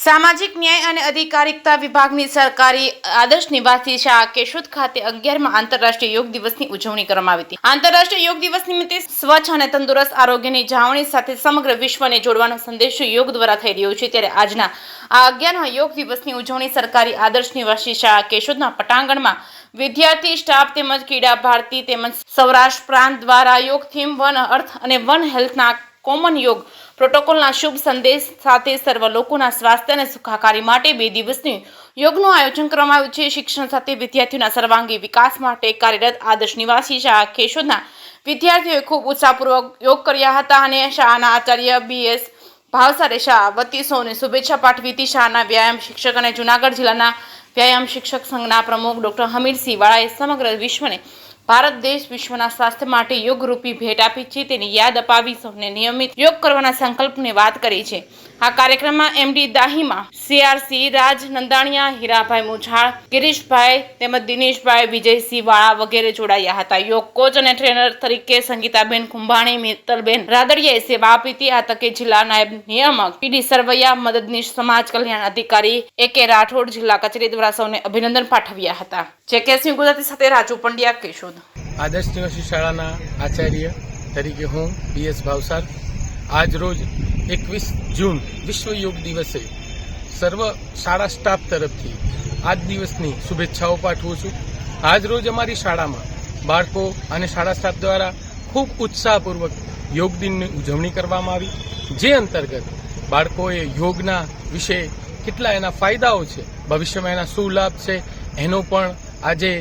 સામાજિક ન્યાય અને અધિકારિતા વિભાગની સરકારી આદર્શ નિવાસી શાળા કેશોદ ખાતે 11મા આંતરરાષ્ટ્રીય યોગ દિવસની ઉજવણી કરવામાં આવી હતી। આંતરરાષ્ટ્રીય યોગ દિવસ નિમિત્તે સ્વચ્છ અને તંદુરસ્ત આરોગ્યની જાળવણી સાથે સમગ્ર વિશ્વને જોડવાનો સંદેશો યોગ દ્વારા થઈ રહ્યો છે। ત્યારે આજના આ 11મા યોગ દિવસની ઉજવણી સરકારી આદર્શ નિવાસી શાળા કેશોદના પટાંગણમાં વિદ્યાર્થી સ્ટાફ તેમજ ક્રીડા ભારતી તેમજ સૌરાષ્ટ્ર પ્રાંત દ્વારા યોગ થીમ વન અર્થ અને વન હેલ્થના કોમન યોગ પ્રોટોકોલના શુભ સંદેશ સાથે સર્વ લોકોના સ્વાસ્થ્ય અને સુખાકારી માટે 2 દિવસની યોગનું આયોજન કરવામાં આવ્યું છે। શિક્ષણ સાથે વિદ્યાર્થીઓના સર્વાંગી વિકાસ માટે કાર્યરત આદર્શ નિવાસી શાળા કેશોદના વિદ્યાર્થીઓએ ખૂબ ઉત્સાહપૂર્વક યોગ કર્યા હતા અને શાળાના આચાર્ય BS ભાવસારે શાળા વતી સૌને શુભેચ્છા પાઠવી હતી। શાળાના વ્યાયામ શિક્ષક અને જૂનાગઢ જિલ્લાના વ્યાયામ શિક્ષક સંઘના પ્રમુખ ડોક્ટર હમીરસિંહ વાળાએ સમગ્ર વિશ્વને ભારત દેશ વિશ્વના સ્વાસ્થ્ય માટે યોગ રૂપી ભેટ આપી છે તેની યાદ અપાવી સૌને નિયમિત યોગ કરવાના સંકલ્પની વાત કરી છે। આ કાર્યક્રમમાં MD દાહીમા CRC રાજ નંદાણીયા હીરાભાઈ મુઝાળ ગિરીશભાઈ તેમજ દિનેશભાઈ વિજયસિંહ વાળા વગેરે જોડાયા હતા। યોગ કોચ અને ટ્રેનર તરીકે સંગીતાબેન કુંભાણી મિત્તલબેન રાદડિયાએ સેવા આપી હતી। આ તકે જિલ્લા નાયબ નિયામક PD સરવૈયા મદદનીશ સમાજ કલ્યાણ અધિકારી AK રાઠોડ જિલ્લા કચેરી દ્વારા સૌને અભિનંદન પાઠવ્યા હતા। જેકેસી ગુજરાતી સાથે રાજુ પંડ્યા કેશોદ। આદર્શ નિવાસી શાળાના આચાર્ય તરીકે હું BS ભાવસાર આજ રોજ 21 જૂન વિશ્વ યોગ દિવસે સર્વ શાળા સ્ટાફ તરફથી આજ દિવસની શુભેચ્છાઓ પાઠવું છું। આજ રોજ અમારી શાળામાં બાળકો અને શાળા સ્ટાફ દ્વારા ખૂબ ઉત્સાહપૂર્વક યોગ દિનની ઉજવણી કરવામાં આવી, જે અંતર્ગત બાળકોએ યોગના વિશે કેટલા એના ફાયદાઓ છે, ભવિષ્યમાં એના શું લાભ છે એનો પણ આજે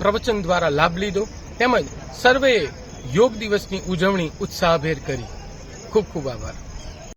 પ્રવચન દ્વારા લાભ લીધો, તેમજ સર્વેએ યોગ દિવસની ઉજવણી ઉત્સાહભેર કરી। ખૂબ ખૂબ આભાર।